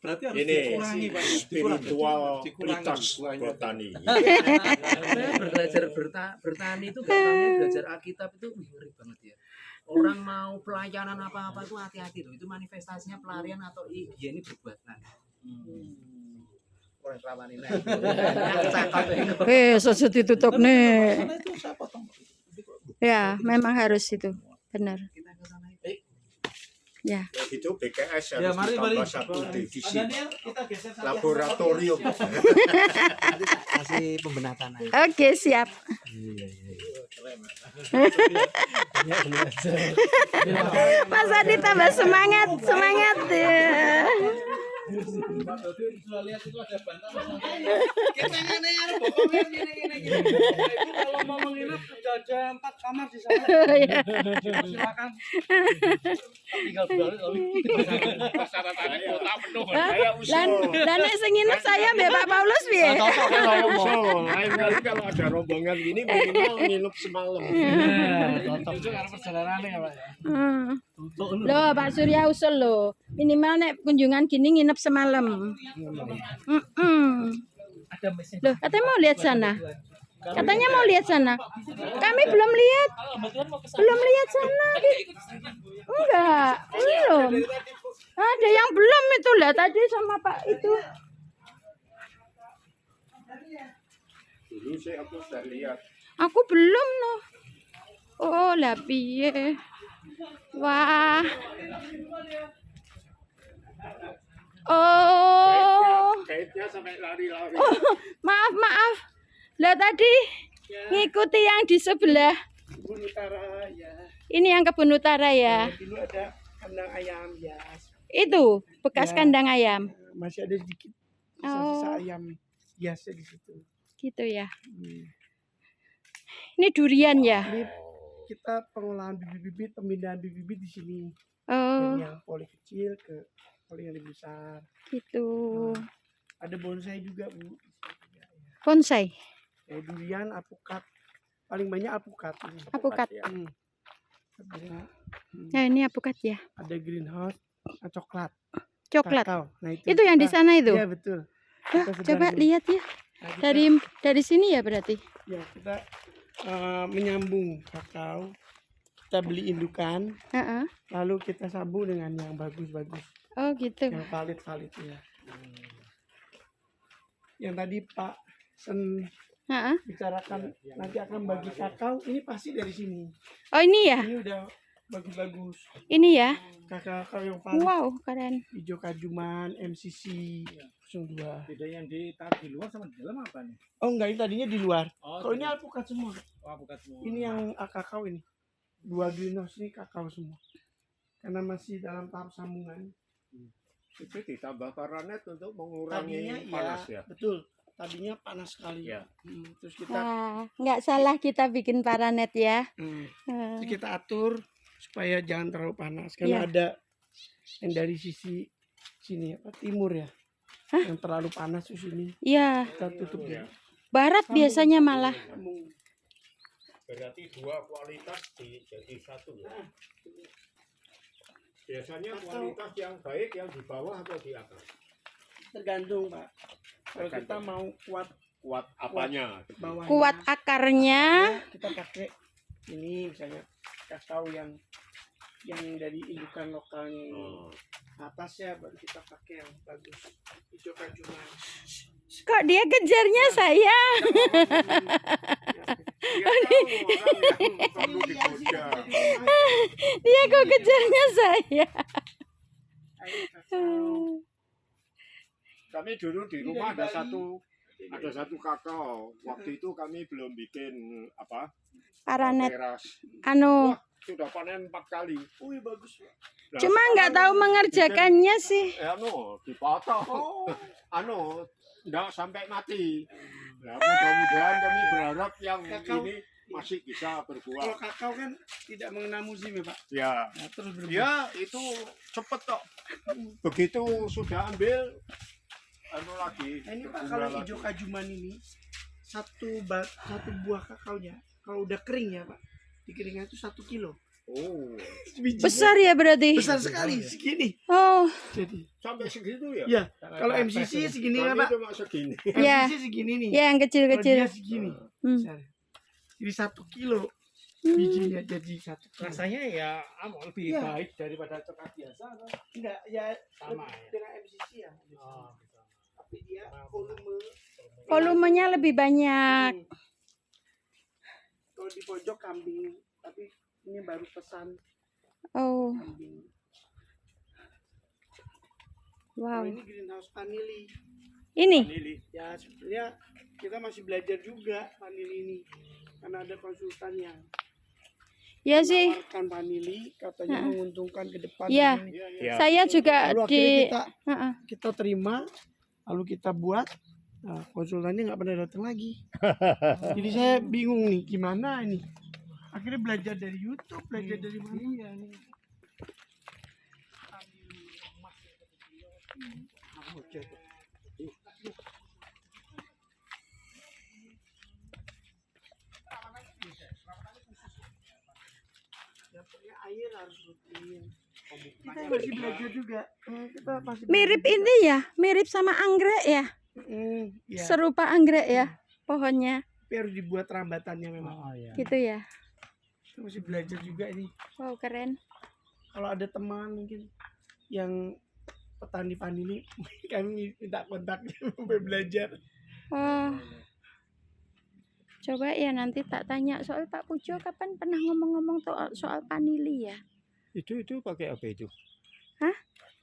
Berarti harus Ini dikurangi Pak. spiritualitas botani. Saya belajar bertani itu gampangnya belajar Alkitab itu ngeri banget ya. Orang mau pelayanan apa-apa itu hati-hati loh. Itu manifestasinya pelarian atau dia ini berbuat nah. Orang rawan ini. Sesut ditutup nih. Karena itu saya potong. Ya, memang harus itu. Benar. Kita ke sana. Ya. Itu BKS Ya, harus mari. ditambah satu divisi Daniel, kita geser saja. laboratorium. Nanti tak kasih pembenah tanah. Oke, siap. Mas Adi tambah semangat, semangat ya. Sudah lihat itu ada bantal. Kita ngene ya pokoknya gini. Ibu kalau mau menginap sudah ada 4 kamar di sana. Iya. Silakan. Tinggal balik tapi persyaratannya kuota penuh. Saya Dan usul. nek sing nginep saya Mbak Pak Paulus piye? Saya usul. Lain kali kalau ada rombongan gini minimal nginep semalam. Itu karena perjalanan ya Pak. Loh, Pak Surya usul loh. Minimal nek kunjungan gini nginep semalam. Ada mesin. Loh, katanya mau lihat sana. Katanya mau lihat sana. Kami belum lihat. Belum lihat sana. Enggak, belum. Ada yang belum itu lah tadi sama Pak itu. Dulu sih aku sudah lihat. Aku belum noh. Oh, lah piye. Wah. Oh. Kaitnya sampai lari-lari. Oh, maaf. Lah tadi ngikuti yang di sebelah. Kebun Utara ya. Ini yang Kebun Utara ya. Dulu ada kandang ayam ya. Itu bekas Ya. kandang ayam. Masih ada sedikit sisa-sisa ayam biasa di situ. Gitu ya. Hmm. Ini durian ya. Ini kita pengolahan bibit-bibit, pemindahan bibit-bibit di sini. Oh, Dari yang poli kecil ke poli yang lebih besar. gitu. Ada bonsai juga, Bu. Bonsai. Durian, alpukat. Paling banyak alpukat. Alpukat. Hmm. Ada, Nah, ini apukat ya. ada greenhouse, coklat. Coklat. Kakao. Nah, Itu yang di sana itu. Iya, betul. Wah, Kita sedang coba tuh. lihat ya. Nah, kita- Dari sini ya berarti. Ya, kita menyambung kakao, kita beli indukan, Heeh. lalu kita sambung dengan yang bagus-bagus, Oh, gitu. yang valid ya. Yang tadi Pak Sen Heeh. bicarakan nanti akan bagi kakao, ini pasti dari sini. Oh, ini ya. Ini udah bagus-bagus. Ini ya. Kakao yang valid, Wow, keren. hijau kajuman, MCC 02. Beda yang ditaruh di luar sama di dalam apa nih? Oh enggak, ini tadinya di luar. Oh, Kalau ini alpukat semua. bukan semua. Ini yang kakao ini. 2 greenhouse ini kakao semua. Karena masih dalam tahap sambungan. Itu ditambah paranet untuk Tadinya mengurangi panas ya. betul. Tadinya panas sekali. Ya. Terus kita Wah, nggak salah kita bikin paranet ya. terus kita atur supaya jangan terlalu panas karena Iya. ada yang dari sisi sini apa timur ya. Yang terlalu panas di sini Iya, kita tutup ya. barat biasanya malah. Sambung. Berarti dua kualitas jadi satu ya. Biasanya kualitas yang baik yang di bawah atau di atas? Tergantung, Pak. Kalau kita mau kuat Kuat apanya? bawahnya, Kuat akarnya. kita pakai ini misalnya kakao yang dari indukan lokalnya ini. Oh. Atasnya baru kita pakai yang bagus, hijau kajuman. Kok dia kejarnya saya? Dia tahu orang yang perlu digoda. Dia kok kejarnya saya? Air kakao. Kami dulu di rumah ada satu kakao. Waktu itu kami belum bikin apa? Paranet. Teras. Anu, Wah, sudah panen 4 kali. Wih, bagus, Pak. Nah, cuma nggak tahu sekarang mengerjakannya sih. dipotong. Oh, Enggak sampai mati. Nah, mudah-mudahan kami berharap yang Kakao. ini masih bisa kalau berbuah. kakao kan tidak mengenal musim ya, Pak. Ya, Nah, terus berbuah. ya itu cepet kok. Begitu sudah ambil, lagi. Nah, ini Pak, berbuah kalau lagi. hijau kajuman ini satu buah kakaonya kalau udah kering ya, Pak. Dikeringnya itu 1 kilo. Oh, Bijinya Besar ya berarti. besar sekali, segini. Oh, Jadi, sampai segitu ya? ya kalau MCC segini ya, Kami Pak. cuma segini. Ya. MCC segini nih. ya yang Kalau dia kecil-kecil. segini. Hmm. Besar. Jadi 1 kilo bijinya jadi 1 kilo. Rasanya ya lebih Iya. baik daripada coklat biasa atau Enggak, ya Sama lebih ya? dengan MCC ya. Oh, Tapi dia volume Volumenya lebih banyak. kalau di pojok kambing, tapi ini baru pesan Oh, kambing. wow. Kalau ini greenhouse vanili. Ini. Ya sebenarnya kita masih belajar juga vanili ini karena ada konsultan yang Ya sih. menawarkan vanili katanya menguntungkan ke depan. Iya. ini. Ya. Saya juga Lalu di akhirnya Heeh. kita terima, lalu kita buat. Nah, konsultannya nggak pernah datang lagi. Jadi saya bingung nih gimana ini. Akhirnya belajar dari YouTube, belajar dari mana ya ini. Dapatnya air harus rutin. Kita masih belajar juga. Kita masih mirip belajar ini ya, mirip sama anggrek ya. juga. Ya. Serupa anggrek ya pohonnya. Tapi harus dibuat rambatannya memang. Gitu ya. Kita mesti belajar juga ini. Wow, keren. Kalau ada teman mungkin yang petani vanili, kami minta kontaknya sampai belajar. Wah. Coba ya nanti tak tanya soal Pak Pujo kapan pernah ngomong-ngomong soal vanili ya. Itu pakai apa itu? Hah?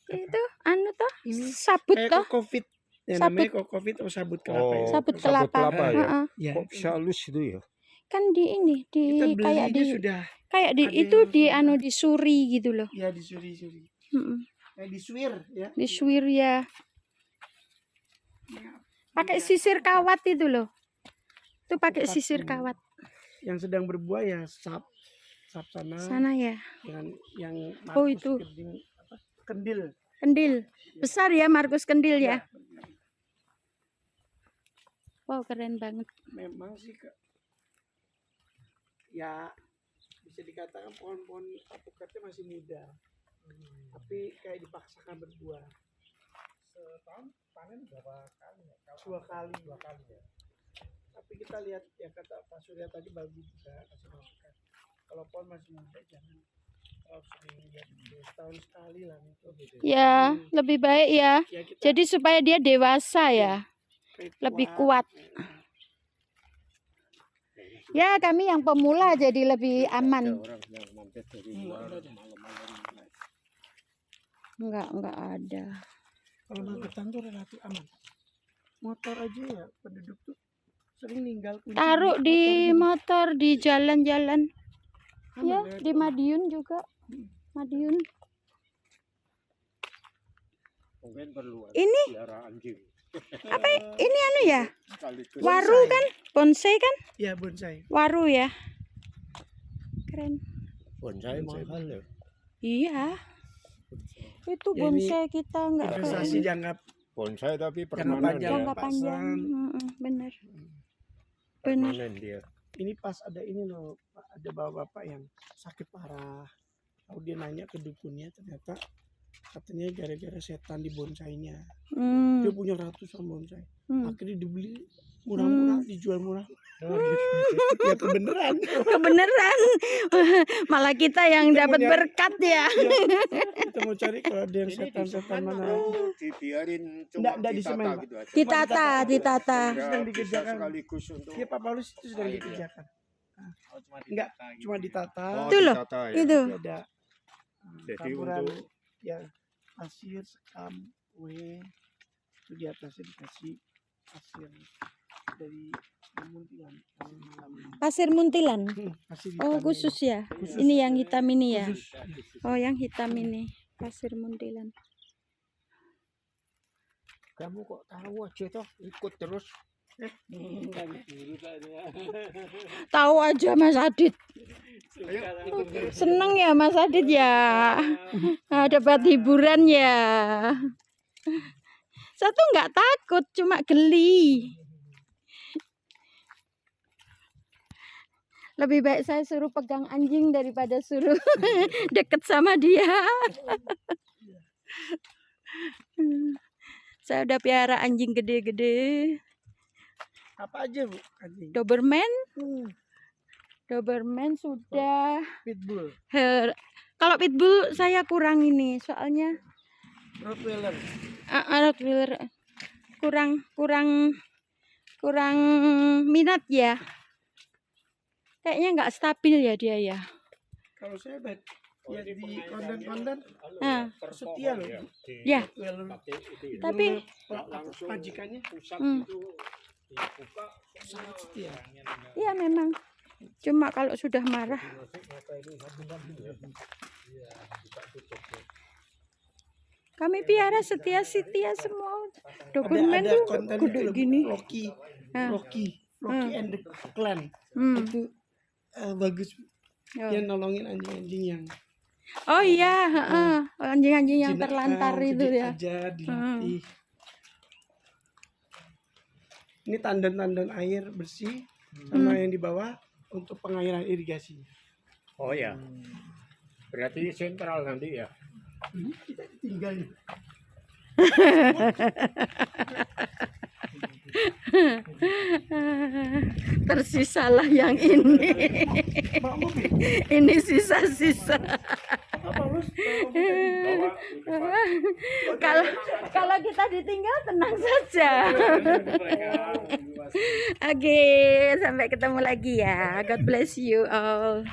Itu anu toh? Ini Sabut kayak toh? kokofit. Ya, Sabut. namanya kokofit atau sabut kelapa. Oh. Ya. Sabut sabut kelapa. kelapa ya? Heeh. Ya, Kok bisa halus itu ya? Kan di ini di kita kayak belinya di sudah kayak di ada itu yang di sudah. anu disuri gitu loh. ya disuri-suri. Heeh. Kayak disuir ya. Disuir ya. Pakai sisir kawat itu loh. Itu pakai Tepat sisir ini. kawat. Yang sedang berbuah ya sap sana, Sana ya. yang Oh, Markus itu. Kendil. Kendil. Besar ya Markus Kendil ya. Wow, keren banget. Memang sih ya bisa dikatakan pohon-pohon alpukatnya masih muda. Tapi kayak dipaksakan berbuah. Setahun panen berapa kali ya? Dua kali. Ya. Tapi kita lihat ya kata Pak Surya tadi bagus juga kasih masukan. Kalau pohon masih muda jangan terlalu sering lihat setahun sekali lah itu. Ya, lebih baik ya. Ya, kita Jadi supaya dia dewasa ya. Lebih kuat. Ya, kami yang pemula jadi lebih aman. Ada orang yang mampir dari luar malam-malam. Enggak ada. Kalau magetan tuh relatif aman. Motor aja ya penduduk tuh sering ninggal kunci Taruh di motor di jalan-jalan. Aman Ya, ya, di Madiun juga. Madiun. Mungkin perlu Ini pelihara anjing. apa ini anu ya? Sekaligus. Waru kan? Bonsai kan? Ya bonsai. Waru ya. Keren. Bonsai mahal ya. Iya. Itu Ya, ini bonsai kita enggak ke Investasi jangka Bonsai tapi Jangka permanen panjang. ya. jangka panjang. pasang. Bener. Bener. Permanen dia. ini pas ada ini loh Pak, ada bapak-bapak yang sakit parah. Lalu dia nanya ke dukunnya, ternyata katanya gara-gara setan di bonsainya. Hmm. Dia punya ratusan bonsai. Hmm. Akhirnya dibeli murah-murah, dijual murah. Ya kebeneran. Kebeneran. Malah kita yang Kita dapat punya- berkat ya. Kita mau cari kalau ada yang setan-setan mana. Oh, dibiarin Nggak, cuma di semen, ditata Pak. gitu aja. Ditata, ditata. Ya, Sedang bisa dikerjakan. sekaligus untuk Iya Pak Paulus itu sedang Air, ya. dikerjakan. Enggak, cuma ditata. Oh, Itu loh, ditata ya. Itu. Dia ada Jadi campuran untuk- ya pasir, sekam, kue, itu di atasnya dikasih pasir dari muntilan. Pasir muntilan. Pasir Oh, hitam khusus ya. Khusus. Ini yang hitam ini ya. Khusus. Oh, yang hitam ini. Pasir muntilan. Kamu kok tahu aja toh, ikut terus. Tahu aja Mas Adit. Seneng ya Mas Adit ya. Dapat hiburan ya. Saya tuh nggak takut, cuma geli. Lebih baik saya suruh pegang anjing daripada suruh deket sama dia. Saya udah piara anjing gede-gede. Apa aja Bu? Anjing. Doberman, Hmm, Doberman sudah. Pitbull, Kalau pitbull saya kurang ini, soalnya Rottweiler. Rottweiler kurang minat ya. Kayaknya nggak stabil ya dia ya. Kalau saya lihat ya di konten-konten Nah, setia loh. ya. Rottweiler. Tapi majikannya hmm, sangat setia. iya memang. Cuma kalau sudah marah. Kami piara setia semua. Doberman Ada tuh konten gede itu loh, gini. Loki, Nah. Loki and the Clan. Hmm. Itu bagus. Oh. Yang nolongin anjing-anjing yang Oh iya, heeh. Anjing-anjing yang jinak, terlantar itu sedih ya. aja dilatih. Ini tandon-tandon air bersih sama yang di bawah untuk pengairan irigasi. Oh ya. Berarti sentral nanti ya. Kita tinggal tersisalah yang ini. Ini sisa-sisa. Kalau kita ditinggal tenang saja. Oke, sampai ketemu lagi ya. God bless you all.